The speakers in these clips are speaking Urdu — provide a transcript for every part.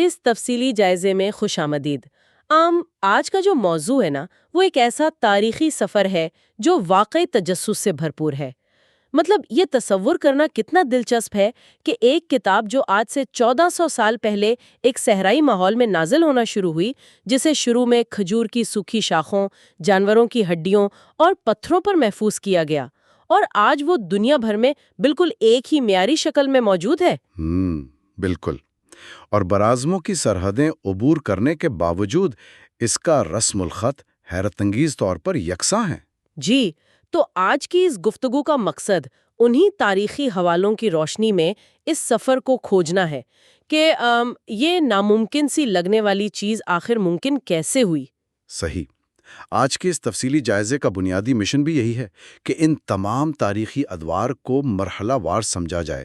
اس تفصیلی جائزے میں خوش آمدید۔ آج کا جو موضوع ہے نا، وہ ایک ایسا تاریخی سفر ہے جو واقعی تجسس سے بھرپور ہے۔ مطلب یہ تصور کرنا کتنا دلچسپ ہے کہ ایک کتاب جو آج سے 1400 سال پہلے ایک صحرائی ماحول میں نازل ہونا شروع ہوئی، جسے شروع میں کھجور کی سوکھی شاخوں، جانوروں کی ہڈیوں اور پتھروں پر محفوظ کیا گیا، اور آج وہ دنیا بھر میں بالکل ایک ہی معیاری شکل میں موجود ہے۔ بالکل۔ اور براعظموں کی سرحدیں عبور کرنے کے باوجود اس کا رسم الخط حیرت انگیز طور پر یکساں ہے۔ جی، تو آج کی اس گفتگو کا مقصد انہی تاریخی حوالوں کی روشنی میں اس سفر کو کھوجنا ہے کہ یہ ناممکن سی لگنے والی چیز آخر ممکن کیسے ہوئی۔ صحیح۔ آج کے اس تفصیلی جائزے کا بنیادی مشن بھی یہی ہے کہ ان تمام تاریخی ادوار کو مرحلہ وار سمجھا جائے۔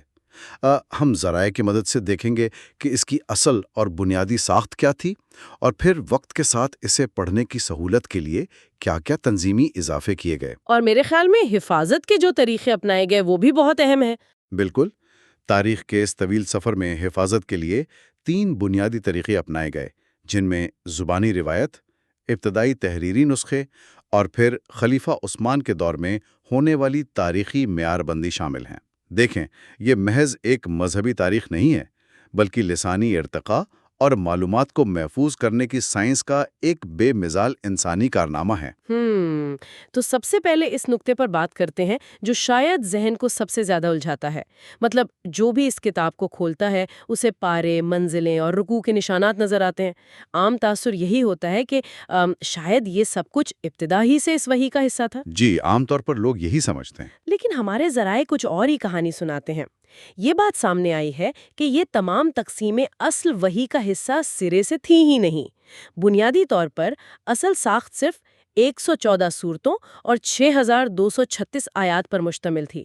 ہم ذرائع کی مدد سے دیکھیں گے کہ اس کی اصل اور بنیادی ساخت کیا تھی، اور پھر وقت کے ساتھ اسے پڑھنے کی سہولت کے لیے کیا کیا تنظیمی اضافے کیے گئے۔ اور میرے خیال میں حفاظت کے جو طریقے اپنائے گئے وہ بھی بہت اہم ہے۔ بالکل۔ تاریخ کے اس طویل سفر میں حفاظت کے لیے 3 بنیادی طریقے اپنائے گئے، جن میں زبانی روایت، ابتدائی تحریری نسخے اور پھر خلیفہ عثمان کے دور میں ہونے والی تاریخی معیار بندی شامل ہیں۔ دیکھیں، یہ محض ایک مذہبی تاریخ نہیں ہے، بلکہ لسانی ارتقاء اور معلومات کو محفوظ کرنے کی سائنس کا ایک بے مثال انسانی کارنامہ ہے۔ تو سب سے پہلے اس نقطے پر بات کرتے ہیں جو شاید ذہن کو سب سے زیادہ الجھاتا ہے۔ مطلب جو بھی اس کتاب کو کھولتا ہے اسے پارے، منزلیں اور رکوع کے نشانات نظر آتے ہیں۔ عام تاثر یہی ہوتا ہے کہ شاید یہ سب کچھ ابتدا ہی سے اس وحی کا حصہ تھا۔ جی، عام طور پر لوگ یہی سمجھتے ہیں۔ لیکن ہمارے ذرائع کچھ اور ہی کہانی سناتے ہیں۔ یہ بات سامنے آئی ہے کہ یہ تمام تقسیمیں اصل وحی کا حصہ سرے سے تھیں ہی نہیں۔ بنیادی طور پر اصل ساخت صرف 114 سورتوں اور 6236 آیات پر مشتمل تھی۔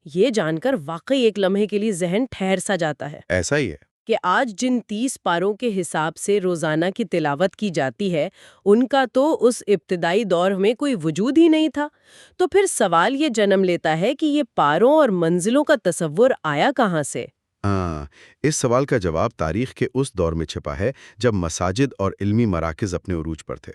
یہ جان کر واقعی ایک لمحے کے لیے ذہن ٹھہر سا جاتا ہے ایسا ہی ہے کہ آج جن 30 پاروں کے حساب سے روزانہ کی تلاوت کی جاتی ہے، ان کا تو اس ابتدائی دور میں کوئی وجود ہی نہیں تھا۔ تو پھر سوال یہ جنم لیتا ہے کہ یہ پاروں اور منزلوں کا تصور آیا کہاں سے؟ اس سوال کا جواب تاریخ کے اس دور میں چھپا ہے جب مساجد اور علمی مراکز اپنے عروج پر تھے،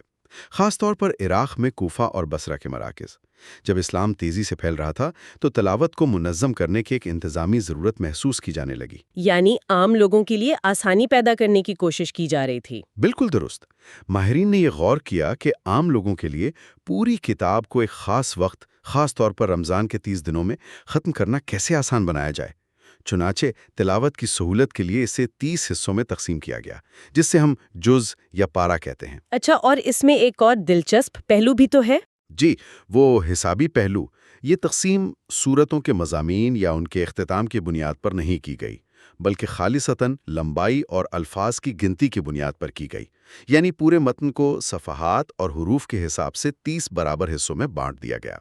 خاص طور پر عراق میں کوفہ اور بصرہ کے مراکز۔ جب اسلام تیزی سے پھیل رہا تھا تو تلاوت کو منظم کرنے کی ایک انتظامی ضرورت محسوس کی جانے لگی۔ یعنی عام لوگوں کے لیے آسانی پیدا کرنے کی کوشش کی جا رہی تھی۔ بالکل درست۔ ماہرین نے یہ غور کیا کہ عام لوگوں کے لیے پوری کتاب کو ایک خاص وقت، خاص طور پر رمضان کے 30 دنوں میں ختم کرنا کیسے آسان بنایا جائے۔ چنانچہ تلاوت کی سہولت کے لیے اسے 30 حصوں میں تقسیم کیا گیا، جس سے ہم جز یا پارہ کہتے ہیں۔ اچھا، اور اس میں ایک اور دلچسپ پہلو بھی تو ہے۔ جی، وہ حسابی پہلو۔ یہ تقسیم سورتوں کے مضامین یا ان کے اختتام کی بنیاد پر نہیں کی گئی، بلکہ خالصتاً لمبائی اور الفاظ کی گنتی کی بنیاد پر کی گئی۔ یعنی پورے متن کو صفحات اور حروف کے حساب سے 30 برابر حصوں میں بانٹ دیا گیا۔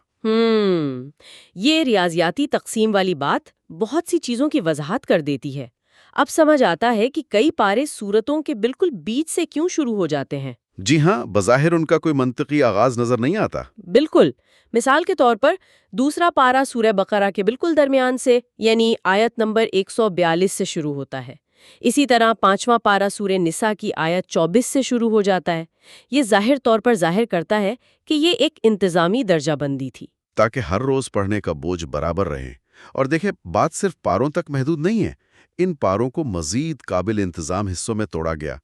یہ ریاضیاتی تقسیم والی بات بہت سی چیزوں کی وضاحت کر دیتی ہے۔ اب سمجھ آتا ہے کہ کئی پارے سورتوں کے بالکل بیچ سے کیوں شروع ہو جاتے ہیں۔ جی ہاں، بظاہر ان کا کوئی منطقی آغاز نظر نہیں آتا۔ بالکل۔ مثال کے طور پر دوسرا پارہ سورہ بقرہ کے بالکل درمیان سے، یعنی آیت نمبر 142 سے شروع ہوتا ہے۔ اسی طرح 5واں پارہ سورہ نساء کی آیت 24 سے شروع ہو جاتا ہے۔ یہ ظاہر طور پر ظاہر کرتا ہے کہ یہ ایک انتظامی درجہ بندی تھی، تاکہ ہر روز پڑھنے کا بوجھ برابر رہے۔ اور دیکھیں، بات صرف پاروں تک محدود نہیں ہے، ان پاروں کو مزید قابل انتظام حصوں میں توڑا گیا۔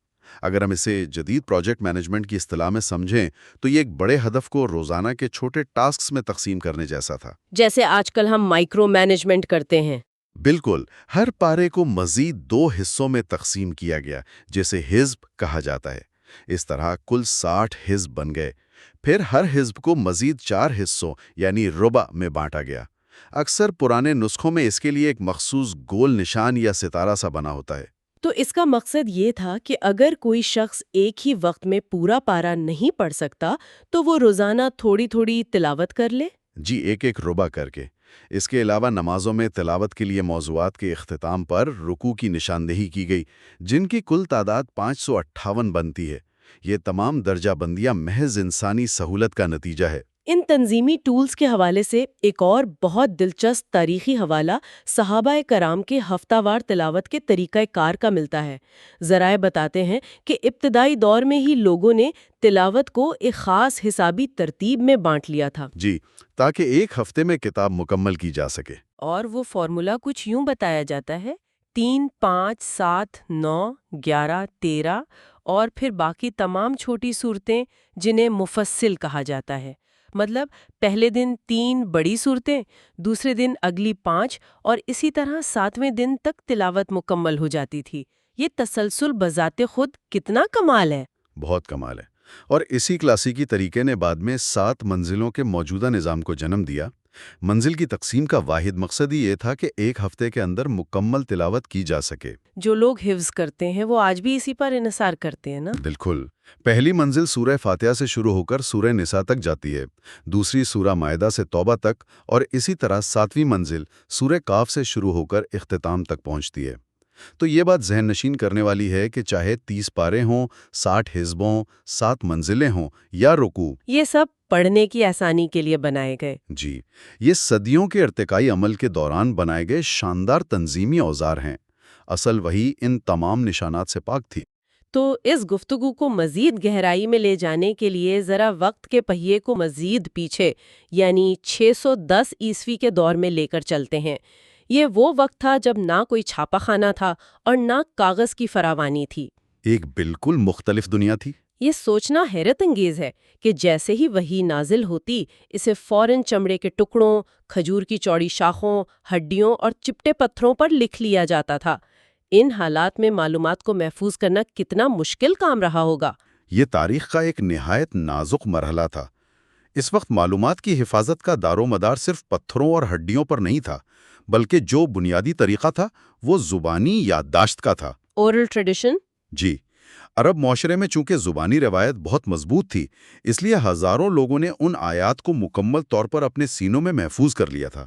اگر ہم اسے جدید پروجیکٹ مینجمنٹ کی اصطلاح میں سمجھیں تو یہ ایک بڑے ہدف کو روزانہ کے چھوٹے ٹاسکس میں تقسیم کرنے جیسا تھا، جیسے آج کل ہم مائکرو مینجمنٹ کرتے ہیں۔ بالکل۔ ہر پارے کو مزید 2 حصوں میں تقسیم کیا گیا، جسے حزب کہا جاتا ہے۔ اس طرح کل 60 حزب بن گئے۔ پھر ہر حزب کو مزید 4 حصوں یعنی ربع میں بانٹا گیا۔ اکثر پرانے نسخوں میں اس کے لیے ایک مخصوص گول نشان یا ستارہ سا بنا ہوتا ہے۔ تو اس کا مقصد یہ تھا کہ اگر کوئی شخص ایک ہی وقت میں پورا پارہ نہیں پڑھ سکتا تو وہ روزانہ تھوڑی تھوڑی تلاوت کر لے۔ جی، ایک ایک ربع کر کے۔ اس کے علاوہ نمازوں میں تلاوت کے لیے موضوعات کے اختتام پر رکوع کی نشاندہی کی گئی، جن کی کل تعداد 558 بنتی ہے۔ یہ تمام درجہ بندیاں محض انسانی سہولت کا نتیجہ ہے۔ ان تنظیمی ٹولز کے حوالے سے ایک اور بہت دلچسپ تاریخی حوالہ صحابہ کرام کے ہفتہ وار تلاوت کے طریقہ کار کا ملتا ہے۔ ذرائع بتاتے ہیں کہ ابتدائی دور میں ہی لوگوں نے تلاوت کو ایک خاص حسابی ترتیب میں بانٹ لیا تھا، جی، تاکہ ایک ہفتے میں کتاب مکمل کی جا سکے۔ اور وہ فارمولا کچھ یوں بتایا جاتا ہے: 3، 5، 7، 9، 11، 13 اور پھر باقی تمام چھوٹی صورتیں جنہیں مفصل کہا جاتا ہے۔ مطلب پہلے دن 3 بڑی صورتیں، دوسرے دن اگلی 5 اور اسی طرح 7ویں دن تک تلاوت مکمل ہو جاتی تھی۔ یہ تسلسل بذات خود کتنا کمال ہے۔ بہت کمال ہے۔ اور اسی کلاسیکی طریقے نے بعد میں 7 منزلوں کے موجودہ نظام کو جنم دیا۔ منزل کی تقسیم کا واحد مقصد ہی یہ تھا کہ ایک ہفتے کے اندر مکمل تلاوت کی جا سکے۔ جو لوگ حفظ کرتے ہیں وہ آج بھی اسی پر انحصار کرتے ہیں نا؟ بالکل۔ پہلی منزل سورہ فاتحہ سے شروع ہو کر سورہ نساء تک جاتی ہے، دوسری سورہ مائدہ سے توبہ تک، اور اسی طرح 7ویں منزل سورہ کاف سے شروع ہو کر اختتام تک پہنچتی ہے۔ تو یہ بات ذہن نشین کرنے والی ہے کہ چاہے 30 پارے ہوں، 60 حزب ہوں، 7 منزلیں ہوں یا رکوع، یہ سب پڑھنے کی آسانی کے لیے بنائے گئے۔ جی، یہ صدیوں کے ارتقائی عمل کے دوران بنائے گئے شاندار تنظیمی اوزار ہیں۔ اصل وہی ان تمام نشانات سے پاک تھی۔ تو اس گفتگو کو مزید گہرائی میں لے جانے کے لیے ذرا وقت کے پہیے کو مزید پیچھے، یعنی 610 عیسوی کے دور میں لے کر چلتے ہیں۔ یہ وہ وقت تھا جب نہ کوئی چھاپا خانہ تھا اور نہ کاغذ کی فراوانی تھی۔ ایک بالکل مختلف دنیا تھی۔ یہ سوچنا حیرت انگیز ہے کہ جیسے ہی وحی نازل ہوتی، اسے فوراً چمڑے کے ٹکڑوں، کھجور کی چوڑی شاخوں، ہڈیوں اور چپٹے پتھروں پر لکھ لیا جاتا تھا۔ ان حالات میں معلومات کو محفوظ کرنا کتنا مشکل کام رہا ہوگا۔ یہ تاریخ کا ایک نہایت نازک مرحلہ تھا۔ اس وقت معلومات کی حفاظت کا دار و مدار صرف پتھروں اور ہڈیوں پر نہیں تھا، بلکہ جو بنیادی طریقہ تھا وہ زبانی یادداشت کا تھا۔ Oral tradition? جی، عرب معاشرے میں چونکہ زبانی روایت بہت مضبوط تھی، اس لیے ہزاروں لوگوں نے ان آیات کو مکمل طور پر اپنے سینوں میں محفوظ کر لیا تھا۔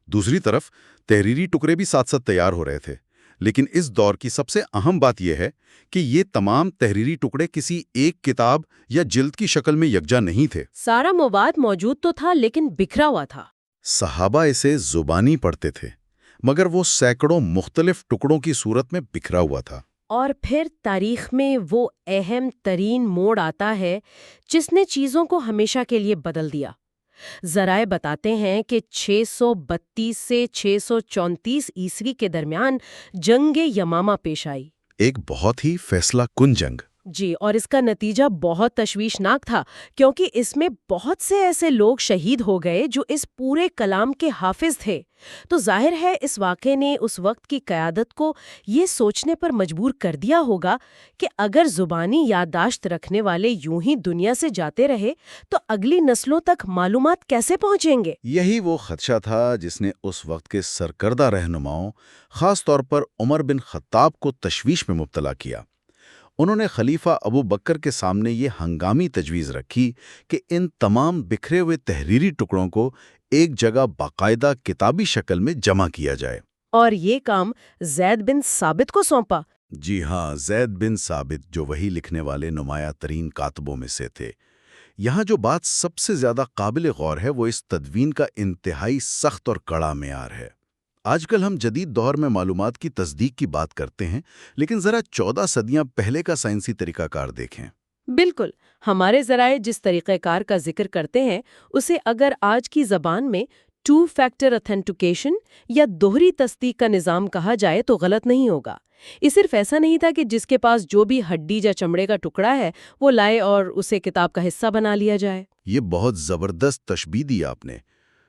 دوسری طرف تحریری ٹکڑے بھی ساتھ ساتھ تیار ہو رہے تھے، لیکن اس دور کی سب سے اہم بات یہ ہے کہ یہ تمام تحریری ٹکڑے کسی ایک کتاب یا جلد کی شکل میں یکجا نہیں تھے۔ سارا مواد موجود تو تھا لیکن بکھرا ہوا تھا۔ صحابہ اسے زبانی پڑھتے تھے، مگر وہ سینکڑوں مختلف ٹکڑوں کی صورت میں بکھرا ہوا تھا۔ اور پھر تاریخ میں وہ اہم ترین موڑ آتا ہے جس نے چیزوں کو ہمیشہ کے لیے بدل دیا۔ ذرائع بتاتے ہیں کہ 632 سے 634 عیسوی کے درمیان جنگ یمامہ پیش آئی۔ ایک بہت ہی فیصلہ کن جنگ۔ جی، اور اس کا نتیجہ بہت تشویشناک تھا، کیونکہ اس میں بہت سے ایسے لوگ شہید ہو گئے جو اس پورے کلام کے حافظ تھے۔ تو ظاہر ہے اس واقعے نے اس وقت کی قیادت کو یہ سوچنے پر مجبور کر دیا ہوگا کہ اگر زبانی یادداشت رکھنے والے یوں ہی دنیا سے جاتے رہے تو اگلی نسلوں تک معلومات کیسے پہنچیں گے؟ یہی وہ خدشہ تھا جس نے اس وقت کے سرکردہ رہنماؤں، خاص طور پر عمر بن خطاب کو تشویش میں مبتلا کیا۔ انہوں نے خلیفہ ابو بکر کے سامنے یہ ہنگامی تجویز رکھی کہ ان تمام بکھرے ہوئے تحریری ٹکڑوں کو ایک جگہ باقاعدہ کتابی شکل میں جمع کیا جائے۔ اور یہ کام زید بن ثابت کو سونپا۔ جی ہاں، زید بن ثابت، جو وہی لکھنے والے نمایاں ترین کاتبوں میں سے تھے۔ یہاں جو بات سب سے زیادہ قابل غور ہے وہ اس تدوین کا انتہائی سخت اور کڑا معیار ہے۔ آج کل ہم جدید دور میں معلومات کی تصدیق کی بات کرتے ہیں، لیکن ذرا 14 صدیاں پہلے کا سائنسی طریقہ کار دیکھیں۔ بالکل، ہمارے ذرائع جس طریقہ کار کا ذکر کرتے ہیں اسے اگر آج کی زبان میں 2 فیکٹر اتھینٹیکیشن یا دوہری تصدیق کا نظام کہا جائے تو غلط نہیں ہوگا۔ یہ صرف ایسا نہیں تھا کہ جس کے پاس جو بھی ہڈی یا چمڑے کا ٹکڑا ہے وہ لائے اور اسے کتاب کا حصہ بنا لیا جائے۔ یہ بہت زبردست تشبیہ دی آپ نے۔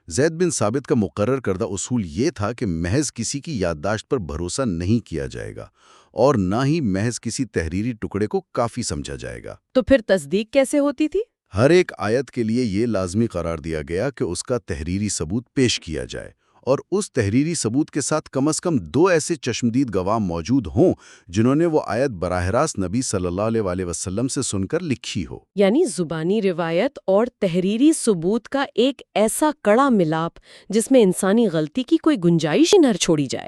زید بن ثابت کا مقرر کردہ اصول یہ تھا کہ محض کسی کی یادداشت پر بھروسہ نہیں کیا جائے گا اور نہ ہی محض کسی تحریری ٹکڑے کو کافی سمجھا جائے گا۔ تو پھر تصدیق کیسے ہوتی تھی؟ ہر ایک آیت کے لیے یہ لازمی قرار دیا گیا کہ اس کا تحریری ثبوت پیش کیا جائے، اور اس تحریری ثبوت کے ساتھ کم از کم 2 ایسے چشمدید گواہ موجود ہوں جنہوں نے وہ آیت براہ راست نبی صلی اللہ علیہ وسلم سے سن کر لکھی ہو۔ یعنی زبانی روایت اور تحریری ثبوت کا ایک ایسا کڑا ملاپ جس میں انسانی غلطی کی کوئی گنجائش ہی نہ چھوڑی جائے۔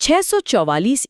644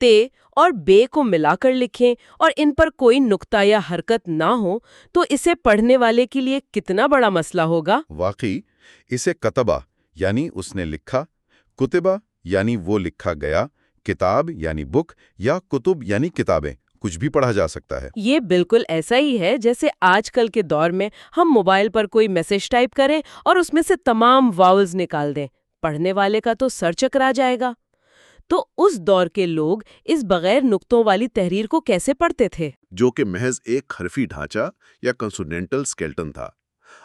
تے اور بے کو ملا کر لکھیں اور ان پر کوئی نقطہ یا حرکت نہ ہو تو اسے پڑھنے والے کے لیے کتنا بڑا مسئلہ ہوگا۔ واقعی اسے کتبہ یعنی اس نے لکھا، کتبہ یعنی وہ لکھا گیا، کتاب یعنی بک، یا کتب یعنی کتابیں، کچھ بھی پڑھا جا سکتا ہے۔ یہ بالکل ایسا ہی ہے جیسے آج کل کے دور میں ہم موبائل پر کوئی میسج ٹائپ کریں اور اس میں سے تمام واؤلز نکال دیں، پڑھنے والے کا تو سر چکرا جائے گا۔ تو اس دور کے لوگ اس بغیر نقطوں والی تحریر کو کیسے پڑھتے تھے؟ جو کہ محض ایک حرفی ڈھانچہ یا کنسونینٹل سکیلٹن تھا۔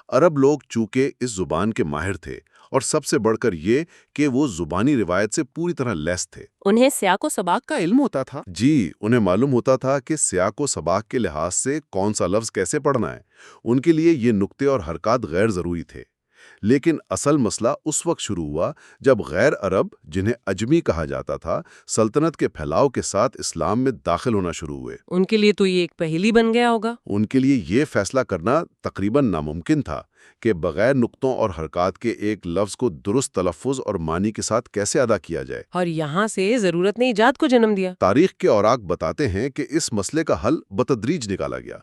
عرب لوگ چونکہ اس زبان کے ماہر تھے، اور سب سے بڑھ کر یہ کہ وہ زبانی روایت سے پوری طرح لیس تھے۔ انہیں سیاق و سباق کا علم ہوتا تھا۔ جی، انہیں معلوم ہوتا تھا کہ سیاق و سباق کے لحاظ سے کون سا لفظ کیسے پڑھنا ہے۔ ان کے لیے یہ نقطے اور حرکات غیر ضروری تھے۔ لیکن اصل مسئلہ اس وقت شروع ہوا جب غیر عرب، جنہیں اجمی کہا جاتا تھا، سلطنت کے پھیلاؤ کے ساتھ اسلام میں داخل ہونا شروع ہوئے۔ ان کے لیے تو یہ ایک پہیلی بن گیا ہوگا۔ ان کے لیے یہ فیصلہ کرنا تقریباً ناممکن تھا کہ بغیر نقطوں اور حرکات کے ایک لفظ کو درست تلفظ اور معنی کے ساتھ کیسے ادا کیا جائے۔ اور یہاں سے ضرورت نے ایجاد کو جنم دیا۔ تاریخ کے اوراق بتاتے ہیں کہ اس مسئلے کا حل بتدریج نکالا گیا۔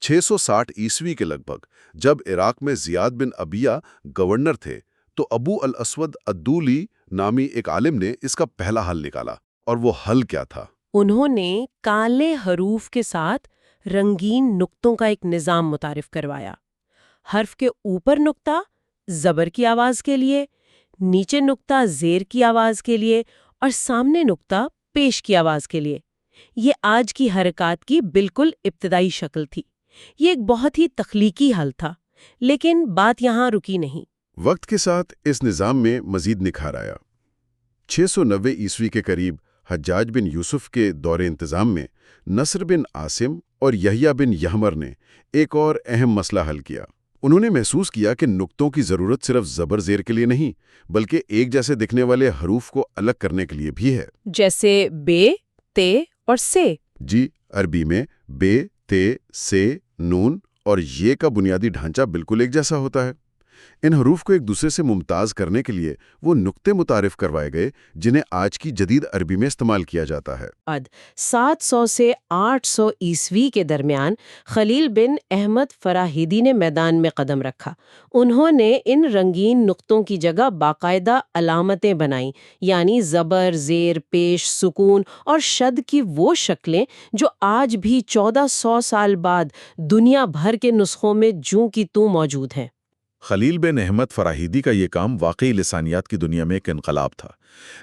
660 عیسوی کے لگ بھگ جب عراق میں زیاد بن ابیہ گورنر تھے تو ابو الاسود الدولی نامی ایک عالم نے اس کا پہلا حل نکالا۔ اور وہ حل کیا تھا؟ انہوں نے کالے حروف کے ساتھ رنگین نقطوں کا ایک نظام متعارف کروایا۔ حرف کے اوپر نقطہ زبر کی آواز کے لیے، نیچے نقطہ زیر کی آواز کے لیے اور سامنے نقطہ پیش کی آواز کے لیے۔ یہ آج کی حرکات کی بالکل ابتدائی شکل تھی۔ یہ ایک بہت ہی تخلیقی حل تھا، لیکن بات یہاں رکی نہیں۔ وقت کے ساتھ اس نظام میں مزید نکھار آیا۔ 690 عیسوی کے قریب حجاج بن یوسف کے دور انتظام میں نصر بن عاصم اور یحییٰ بن یحمر نے ایک اور اہم مسئلہ حل کیا۔ انہوں نے محسوس کیا کہ نقطوں کی ضرورت صرف زبر زیر کے لیے نہیں، بلکہ ایک جیسے دکھنے والے حروف کو الگ کرنے کے لیے بھی ہے۔ جیسے بے، تے اور سے۔ جی، عربی میں بے، تے، سے، نون اور یہ کا بنیادی ڈھانچہ بالکل ایک جیسا ہوتا ہے۔ ان حروف کو ایک دوسرے سے ممتاز کرنے کے لیے وہ نقطے متعارف کروائے گئے جنہیں آج کی جدید عربی میں استعمال کیا جاتا ہے۔ 700 سے 800 عیسوی کے درمیان خلیل بن احمد فراہیدی نے میدان میں قدم رکھا۔ انہوں نے ان رنگین نقطوں کی جگہ باقاعدہ علامتیں بنائیں، یعنی زبر، زیر، پیش، سکون اور شد کی وہ شکلیں جو آج بھی 1400 سال بعد دنیا بھر کے نسخوں میں جوں کی توں موجود ہیں۔ خلیل بن احمد فراہیدی کا یہ کام واقعی لسانیات کی دنیا میں ایک انقلاب تھا،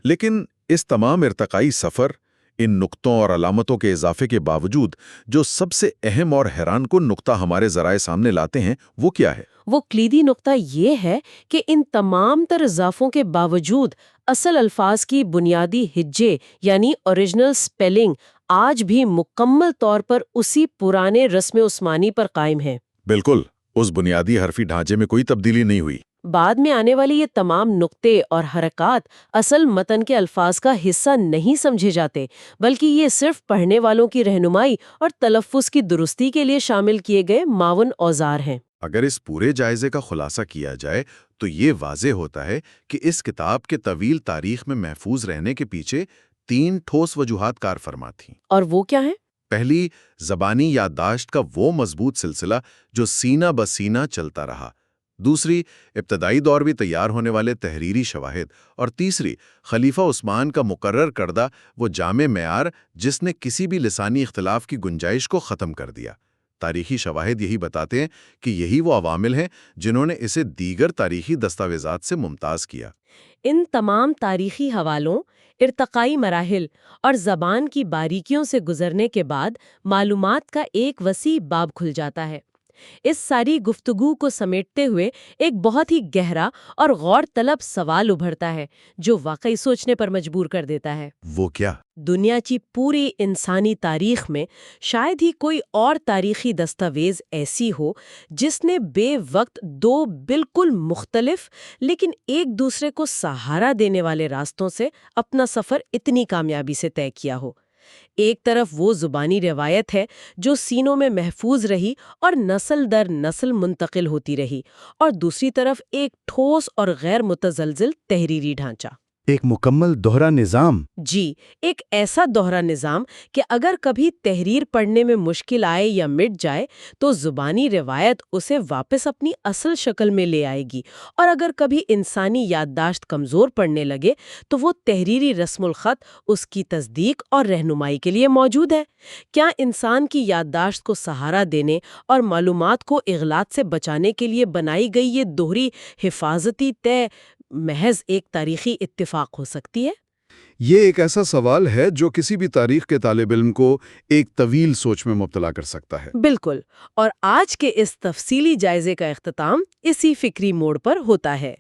لیکن اس تمام ارتقائی سفر، ان نقطوں اور علامتوں کے اضافے کے باوجود جو سب سے اہم اور حیران کن نقطہ ہمارے ذرائع سامنے لاتے ہیں وہ کیا ہے؟ وہ کلیدی نقطہ یہ ہے کہ ان تمام تر اضافوں کے باوجود اصل الفاظ کی بنیادی ہجے یعنی اوریجنل سپیلنگ آج بھی مکمل طور پر اسی پرانے رسم عثمانی پر قائم ہے۔ بالکل، اس بنیادی حرفی ڈھانچے میں کوئی تبدیلی نہیں ہوئی۔ بعد میں آنے والی یہ تمام نقطے اور حرکات اصل متن کے الفاظ کا حصہ نہیں سمجھے جاتے، بلکہ یہ صرف پڑھنے والوں کی رہنمائی اور تلفظ کی درستی کے لیے شامل کیے گئے معاون اوزار ہیں۔ اگر اس پورے جائزے کا خلاصہ کیا جائے تو یہ واضح ہوتا ہے کہ اس کتاب کے طویل تاریخ میں محفوظ رہنے کے پیچھے 3 ٹھوس وجوہات کار فرما تھیں۔ اور وہ کیا ہیں؟ پہلی، زبانی یادداشت کا وہ مضبوط سلسلہ جو سینہ بسینہ چلتا رہا۔ دوسری، ابتدائی دور بھی تیار ہونے والے تحریری شواہد۔ اور تیسری، خلیفہ عثمان کا مقرر کردہ وہ جامع معیار جس نے کسی بھی لسانی اختلاف کی گنجائش کو ختم کر دیا۔ تاریخی شواہد یہی بتاتے ہیں کہ یہی وہ عوامل ہیں جنہوں نے اسے دیگر تاریخی دستاویزات سے ممتاز کیا۔ ان تمام تاریخی حوالوں، ارتقائی مراحل اور زبان کی باریکیوں سے گزرنے کے بعد معلومات کا ایک وسیع باب کھل جاتا ہے۔ اس ساری گفتگو کو سمیٹتے ہوئے ایک بہت ہی گہرا اور غور طلب سوال ابھرتا ہے جو واقعی سوچنے پر مجبور کر دیتا ہے۔ وہ کیا؟ دنیا کی پوری انسانی تاریخ میں شاید ہی کوئی اور تاریخی دستاویز ایسی ہو جس نے بے وقت 2 بالکل مختلف لیکن ایک دوسرے کو سہارا دینے والے راستوں سے اپنا سفر اتنی کامیابی سے طے کیا ہو۔ ایک طرف وہ زبانی روایت ہے جو سینوں میں محفوظ رہی اور نسل در نسل منتقل ہوتی رہی، اور دوسری طرف ایک ٹھوس اور غیر متزلزل تحریری ڈھانچہ۔ ایک مکمل دوہرا نظام۔ جی، ایک ایسا دوہرا نظام کہ اگر کبھی تحریر پڑھنے میں مشکل آئے یا مٹ جائے تو زبانی روایت اسے واپس اپنی اصل شکل میں لے آئے گی، اور اگر کبھی انسانی یادداشت کمزور پڑنے لگے تو وہ تحریری رسم الخط اس کی تصدیق اور رہنمائی کے لیے موجود ہے۔ کیا انسان کی یادداشت کو سہارا دینے اور معلومات کو اغلاط سے بچانے کے لیے بنائی گئی یہ دوہری حفاظتی طے محض ایک تاریخی اتفاق ہو سکتی ہے؟ یہ ایک ایسا سوال ہے جو کسی بھی تاریخ کے طالب علم کو ایک طویل سوچ میں مبتلا کر سکتا ہے۔ بالکل، اور آج کے اس تفصیلی جائزے کا اختتام اسی فکری موڑ پر ہوتا ہے۔